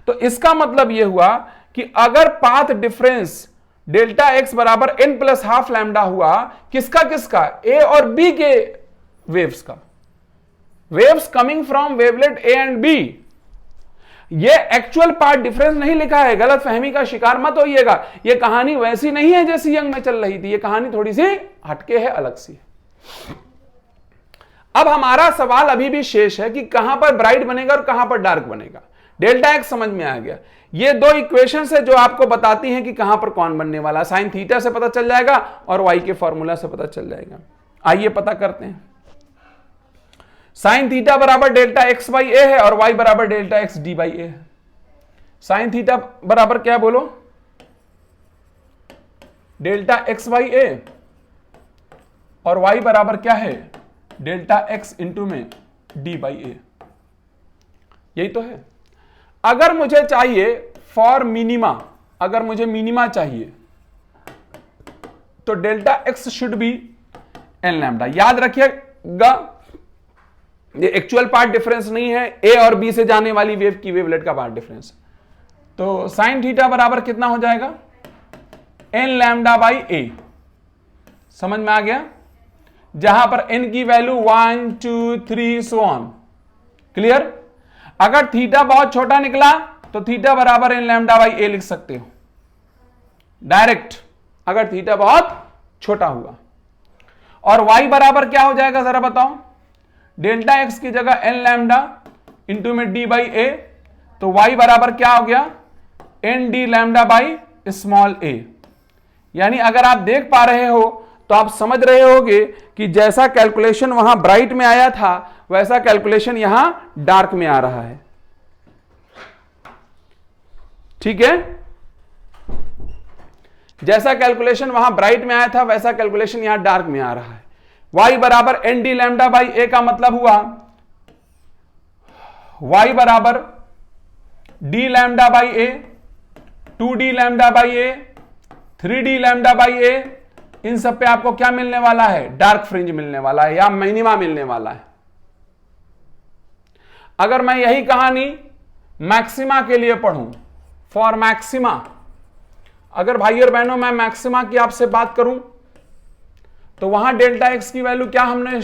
A: तो इसका मतलब यह हुआ कि अगर पाथ डिफरेंस डेल्टा एक्स बराबर n प्लस हाफ लैम्डा हुआ, किसका किसका, ए और बी के वेव्स का, waves coming from wavelet a and b. ये एक्चुअल पार्ट डिफरेंस नहीं लिखा है, गलत फहमी का शिकार मत होइएगा। ये कहानी वैसी नहीं है जैसी यंग में चल रही थी, ये कहानी थोड़ी सी हटके है, अलग सी है। अब हमारा सवाल अभी भी शेष है कि कहां पर ब्राइट बनेगा और कहां पर डार्क बनेगा। डेल्टा एक्स समझ में आ गया, ये 2 इक्वेशन है जो आपको बताती हैं कि कहां पर कौन बनने वाला। साइन थीटा से पता चल जाएगा और वाई के फॉर्मूला से पता चल जाएगा। आइए पता करते हैं। साइन थीटा बराबर डेल्टा एक्स बाई ए है और वाई बराबर डेल्टा एक्स डी बाई ए है। साइन थीटा बराबर क्या बोलो, डेल्टा एक्स बाई ए, और वाई बराबर क्या है, डेल्टा एक्स इंटू में डी बाई ए। यही तो है। अगर मुझे चाहिए फॉर मिनिमा, अगर मुझे मिनिमा चाहिए तो delta x should be n lambda. याद रखिएगा ये एक्चुअल पार्ट डिफरेंस नहीं है, ए और बी से जाने वाली वेव की वेवलेट का पार्ट डिफरेंस। तो साइन थीटा बराबर कितना हो जाएगा, एन लैम्डा बाई ए। समझ में आ गया, जहां पर एन की वैल्यू 1 2 3 सो ऑन। क्लियर। अगर थीटा बहुत छोटा निकला तो थीटा बराबर एन लैम्डा बाई ए लिख सकते हो डायरेक्ट, अगर थीटा बहुत छोटा हुआ। और y बराबर क्या हो जाएगा जरा बताओ, डेल्टा एक्स की जगह एन लैम्डा इंटू में डी बाई ए, तो y बराबर क्या हो गया, n d lambda by small a. यानी अगर आप देख पा रहे हो तो आप समझ रहे होगे कि जैसा कैलकुलेशन वहां ब्राइट में आया था वैसा कैलकुलेशन यहां डार्क में आ रहा है। ठीक है, जैसा कैलकुलेशन वहां ब्राइट में आया था वैसा कैलकुलेशन यहां डार्क में आ रहा है। y बराबर n d lambda by a का मतलब हुआ y बराबर d lambda by a, 2d lambda by a, 3d lambda by a, इन सब पे आपको क्या मिलने वाला है, डार्क फ्रिंज मिलने वाला है या मिनिमा मिलने वाला है। अगर मैं यही कहानी मैक्सिमा के लिए पढ़ूं, फॉर मैक्सिमा, अगर भाई और बहनों मैं मैक्सिमा की आपसे बात करूं तो वहां डेल्टा एक्स की वैल्यू क्या हमने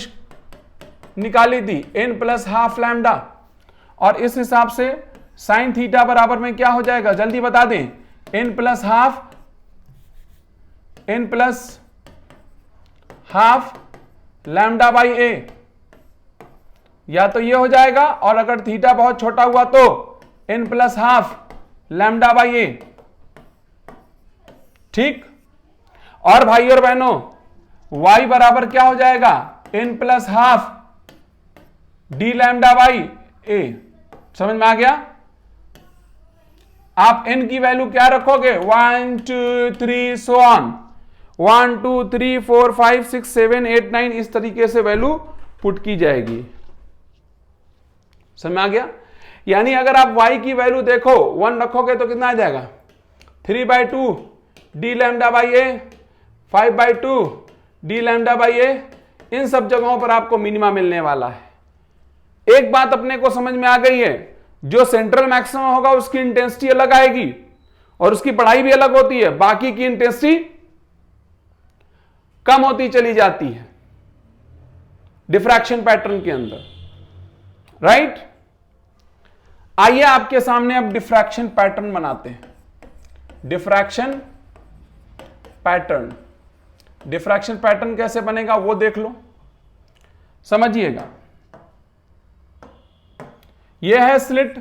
A: निकाली थी, एन प्लस हाफ लैम्डा, और इस हिसाब से साइन थीटा बराबर में क्या हो जाएगा, जल्दी बता दें, n plus half lambda by a, या तो ये हो जाएगा, और अगर थीटा बहुत छोटा हुआ तो n plus half lambda by a. ठीक। और भाई और बहनों y बराबर क्या हो जाएगा, n plus half d lambda by a. समझ में आ गया। आप n की वैल्यू क्या रखोगे, 1 2 3 सो ऑन, 1 2 3 4 5 6 7 8 9 इस तरीके से वैल्यू पुट की जाएगी। समझ में आ गया। यानी अगर आप y की वैल्यू देखो 1 रखोगे तो कितना आ जाएगा, 3/2 d lambda by a, 5/2 d lambda by a. इन सब जगहों पर आपको मिनिमा मिलने वाला है। एक बात अपने को समझ में आ गई है, जो सेंट्रल मैक्सिमम होगा उसकी इंटेंसिटी अलग आएगी और उसकी पढ़ाई भी अलग होती है, बाकी की इंटेंसिटी कम होती चली जाती है डिफ्रैक्शन पैटर्न के अंदर। राइट। आइए आपके सामने अब डिफ्रैक्शन पैटर्न बनाते हैं। डिफ्रैक्शन पैटर्न, डिफ्रैक्शन पैटर्न कैसे बनेगा वो देख लो, समझिएगा। यह है स्लिट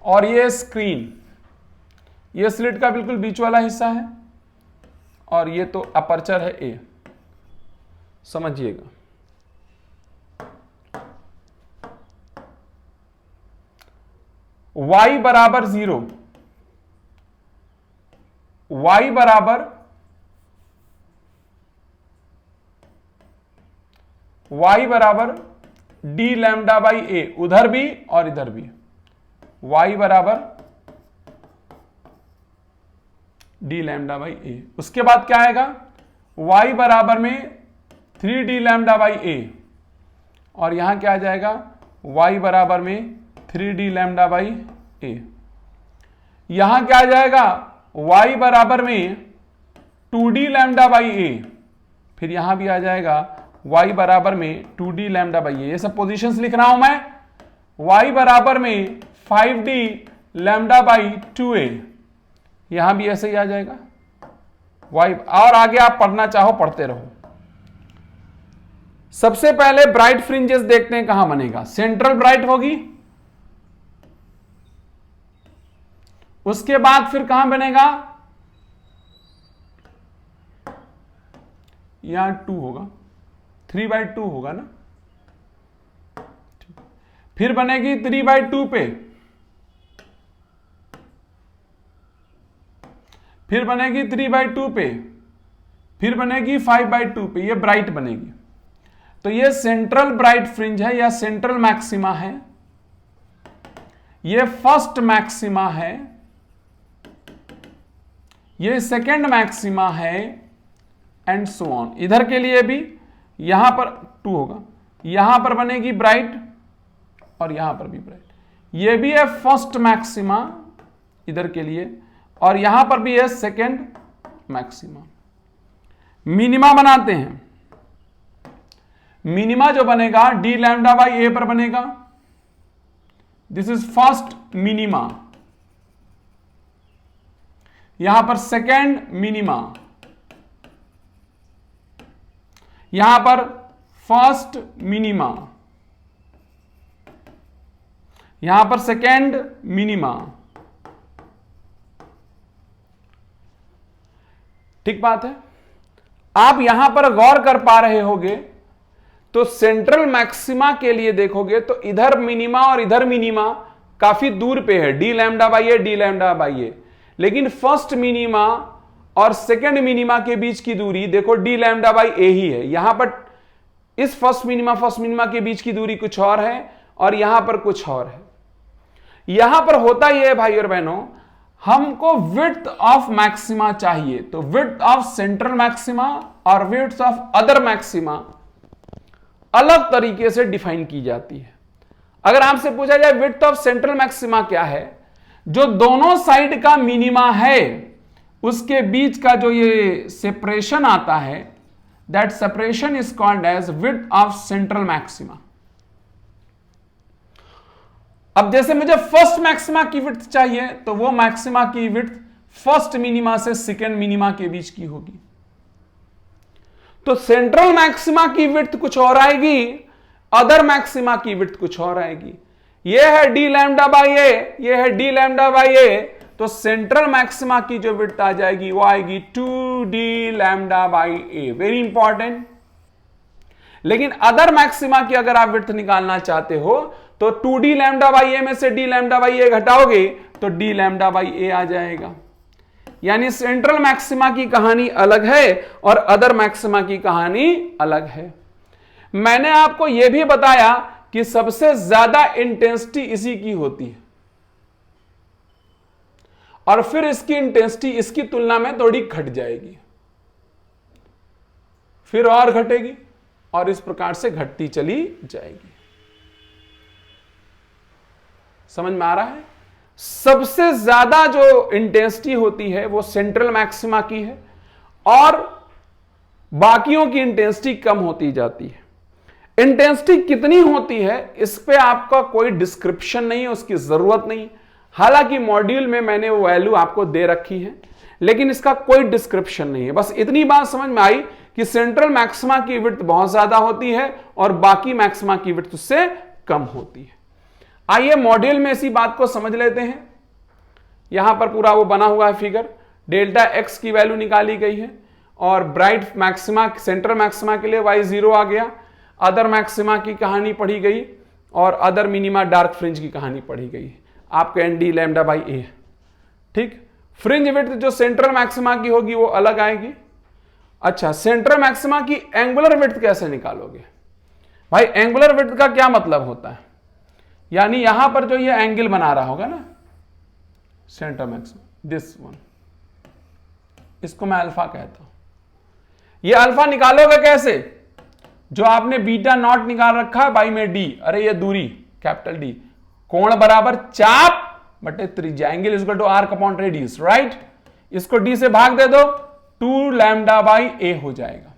A: और यह स्क्रीन, यह स्लिट का बिल्कुल बीच वाला हिस्सा है और यह तो अपर्चर है ए। समझिएगा। y बराबर 0, y बराबर डी लैम्डा बाई ए, उधर भी और इधर भी, y बराबर डी लैम्डा बाई ए। उसके बाद क्या आएगा, y बराबर में 3d लैम्डा बाई ए, और यहां क्या आ जाएगा, y बराबर में 3d लैम्डा बाई ए। यहां क्या आ जाएगा, y बराबर में 2d लैम्डा बाई ए, फिर यहां भी आ जाएगा y बराबर में 2d लैम्डा बाई ए। ये सब पोजीशंस लिख रहा हूं मैं। y बराबर में 5d लैम्डा बाई 2a, यहां भी ऐसे ही आ जाएगा y। और आगे आप पढ़ना चाहो पढ़ते रहो। सबसे पहले ब्राइट फ्रिंजेस देखते हैं कहां बनेगा। सेंट्रल ब्राइट होगी, उसके बाद फिर कहां बनेगा, यहां 2 होगा, 3/2 होगा ना, फिर बनेगी 3/2 पे, फिर बनेगी 3/2 पे, फिर बनेगी 5/2 पे, ये ब्राइट बनेगी। तो ये सेंट्रल ब्राइट फ्रिंज है या सेंट्रल मैक्सिमा है। ये फर्स्ट मैक्सिमा है, ये सेकेंड मैक्सिमा है, एंड सो ऑन। इधर के लिए भी यहां पर 2 होगा, यहां पर बनेगी ब्राइट और यहां पर भी ब्राइट। ये भी है फर्स्ट मैक्सिमा इधर के लिए, और यहां पर भी है सेकेंड मैक्सिमा। मिनिमा बनाते हैं। मिनिमा जो बनेगा डी लैम्डा बाई ए पर बनेगा। दिस इज फर्स्ट मिनिमा, यहां पर सेकेंड मिनिमा, यहां पर फर्स्ट मिनिमा, यहां पर सेकेंड मिनिमा। ठीक बात है। आप यहां पर गौर कर पा रहे होगे तो सेंट्रल मैक्सिमा के लिए देखोगे तो इधर मिनिमा और इधर मिनिमा काफी दूर पे है, d lambda by a, d lambda by a. लेकिन फर्स्ट मिनिमा और सेकेंड मिनिमा के बीच की दूरी देखो डी लैम्डा बाई ए ही है। यहां पर इस फर्स्ट मिनिमा के बीच की दूरी कुछ और है और यहां पर कुछ और है। यहां पर होता यह है भाई और बहनों, हमको विड्थ ऑफ मैक्सिमा चाहिए, तो विड्थ ऑफ सेंट्रल मैक्सिमा और विड्थ ऑफ अदर मैक्सिमा अलग तरीके से डिफाइन की जाती है। अगर आपसे पूछा जाए विड्थ ऑफ सेंट्रल मैक्सिमा क्या है, जो दोनों साइड का मिनिमा है उसके बीच का जो ये सेपरेशन आता है, that separation is called as width of central maxima. अब जैसे मुझे फर्स्ट मैक्सिमा की विड्थ चाहिए तो वो मैक्सिमा की विड्थ फर्स्ट मिनिमा से सेकेंड मिनिमा के बीच की होगी। तो सेंट्रल मैक्सिमा की विड्थ कुछ और आएगी, अदर मैक्सिमा की विड्थ कुछ और आएगी। ये है डी लैम्डा बाई ए, ये है डी लैम्डा बाई ए, तो सेंट्रल मैक्सिमा की जो विड्थ आ जाएगी वो आएगी 2d lambda by A. Very important. लेकिन अदर मैक्सिमा की अगर आप विड्थ निकालना चाहते हो तो 2d लैम्डा बाई ए में से d लैम्डा बाई ए घटाओगे तो d लैम्डा बाई ए आ जाएगा। यानी सेंट्रल मैक्सिमा की कहानी अलग है और अदर मैक्सिमा की कहानी अलग है। मैंने आपको यह भी बताया कि सबसे ज्यादा इंटेंसिटी इसी की होती है और फिर इसकी इंटेंसिटी इसकी तुलना में थोड़ी घट जाएगी, फिर और घटेगी और इस प्रकार से घटती चली जाएगी। समझ में आ रहा है? सबसे ज्यादा जो इंटेंसिटी होती है वो सेंट्रल मैक्सिमा की है और बाकियों की इंटेंसिटी कम होती जाती है। इंटेंसिटी कितनी होती है इस पे आपका कोई डिस्क्रिप्शन नहीं है, उसकी जरूरत नहीं। हालांकि मॉड्यूल में मैंने वो वैल्यू आपको दे रखी है लेकिन इसका कोई डिस्क्रिप्शन नहीं है। बस इतनी बात समझ में आई कि सेंट्रल मैक्सिमा की विड्थ बहुत ज्यादा होती है और बाकी मैक्सिमा की विड्थ उससे कम होती है। आइए मॉड्यूल में इसी बात को समझ लेते हैं। यहां पर पूरा वो बना हुआ है फिगर, डेल्टा एक्स की वैल्यू निकाली गई है और ब्राइट मैक्सिमा सेंट्रल मैक्सिमा के लिए y 0 आ गया, अदर मैक्सिमा की कहानी पढ़ी गई और अदर मिनिमा डार्क फ्रिंज की कहानी पढ़ी गई। आपका N d lambda by a. ठीक, फ्रिंज विड्थ जो सेंट्रल मैक्सिमा की होगी वो अलग आएगी। अच्छा, सेंट्रल मैक्सिमा की एंगुलर विड्थ कैसे निकालोगे? भाई एंगुलर विड्थ का क्या मतलब होता है? यानी यहां पर जो ये एंगल बना रहा होगा ना सेंट्रल मैक्सिमा, दिस वन, इसको मैं अल्फा कहता हूं। ये अल्फा निकालोगे कैसे? जो आपने बीटा नॉट निकाल रखा है बाई में डी, अरे ये दूरी कैपिटल डी, कोण बराबर चाप बटे त्रिज्या, angle is equal to arc upon radius, right? इसको डी से भाग दे दो, 2 लैम्डा बाई ए हो जाएगा।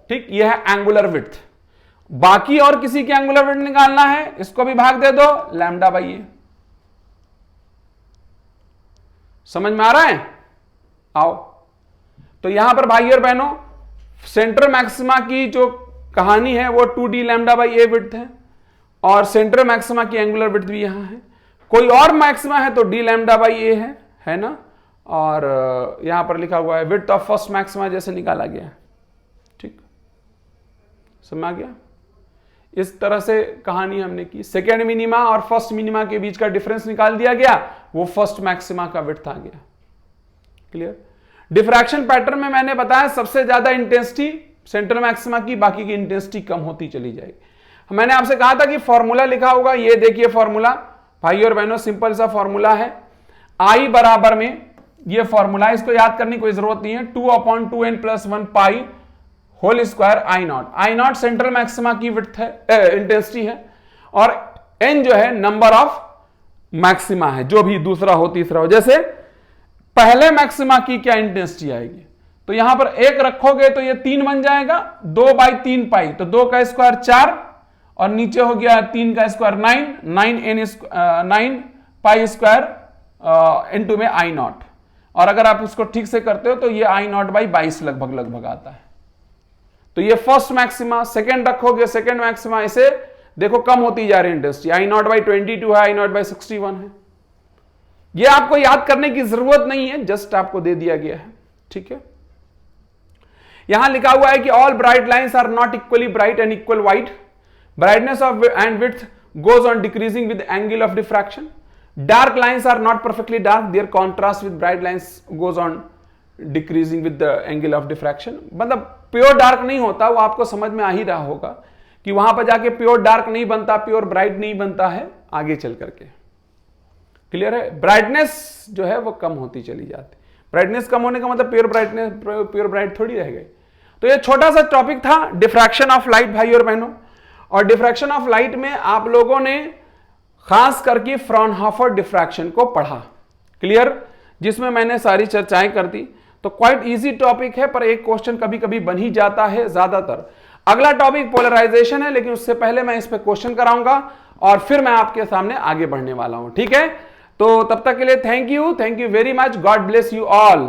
A: ठीक, ये है एंगुलर विड्थ। बाकी और किसी की एंगुलर विड्थ निकालना है, इसको भी भाग दे दो लैम्डा बाई ए। समझ में आ रहा है? आओ, तो यहां पर भाई और बहनों सेंट्रल मैक्सिमा की जो कहानी है वो 2d lambda by A width है और सेंट्रल मैक्सिमा की एंगुलर विड्थ भी यहां है। कोई और मैक्सिमा है तो d लैम्डा बाई ए है ना, और यहां पर लिखा हुआ है विड्थ ऑफ फर्स्ट मैक्सिमा जैसे निकाला गया है। ठीक, समझ आ गया? इस तरह से कहानी हमने की। सेकेंड मिनिमा और फर्स्ट मिनिमा के बीच का डिफरेंस निकाल दिया गया, वो फर्स्ट मैक्सिमा का विड्थ आ गया। क्लियर? डिफ्रैक्शन पैटर्न में मैंने बताया सबसे ज्यादा इंटेंसिटी सेंट्रल मैक्सिमा की, बाकी की इंटेंसिटी कम होती चली जाएगी। मैंने आपसे कहा था कि फॉर्मूला लिखा होगा, ये देखिए फॉर्मूला भाई और बहनों, सिंपल सा फॉर्मूला है। I बराबर में ये फॉर्मूला, इसको याद करने की कोई जरूरत नहीं है, 2/2n+1 pi whole square I naught. I naught central maxima की विड्थ है, इंटेंसिटी है, और n जो है नंबर ऑफ मैक्सिमा है, जो भी दूसरा हो तीसरा हो। जैसे पहले मैक्सिमा की क्या इंटेंसिटी आएगी, तो यहां पर 1 रखोगे तो ये 3 बन जाएगा, 2/3 पाई, तो 2 का स्क्वायर 4, और नीचे हो गया 3 का स्क्वायर 9 पाई स्क्वायर इनटू में I नॉट। और अगर आप इसको ठीक से करते हो तो ये I नॉट बाई 22 लगभग आता है। तो ये फर्स्ट मैक्सिमा, सेकंड रखोगे सेकंड मैक्सिमा, इसे देखो कम होती जा रही है इंटेंसिटी, I नॉट बाई 22 है, I नॉट बाई 61 है। ये आपको याद करने की जरूरत नहीं है, जस्ट आपको दे दिया गया है, ठीक है। यहां लिखा हुआ है कि all bright lines are not equally bright and equal wide, brightness of and width goes on decreasing with angle of diffraction, dark lines are not perfectly dark, their contrast with bright lines goes on decreasing with the angle of diffraction. मतलब pure dark नहीं होता, वो आपको समझ में आ ही रहा होगा कि वहां पर जाके प्योर डार्क नहीं बनता, प्योर ब्राइट नहीं बनता है आगे चल करके। क्लियर है? ब्राइटनेस जो है वो कम होती चली जाती, ब्राइटनेस कम होने का मतलब प्योर ब्राइटनेस प्योर ब्राइट थोड़ी रह गई। तो ये छोटा सा टॉपिक था डिफ्रैक्शन ऑफ लाइट भाई और बहनों, और डिफ्रैक्शन ऑफ लाइट में आप लोगों ने खास करके फ्रॉनहोफर डिफ्रैक्शन को पढ़ा, क्लियर, जिसमें मैंने सारी चर्चाएं कर दी। तो क्वाइट इजी टॉपिक है, पर एक क्वेश्चन कभी कभी बन ही जाता है ज्यादातर। अगला टॉपिक पोलराइजेशन है, लेकिन उससे पहले मैं इस पे क्वेश्चन कराऊंगा और फिर मैं आपके सामने आगे बढ़ने वाला हूं, ठीक है। तो तब तक के लिए thank you very much, God bless you all.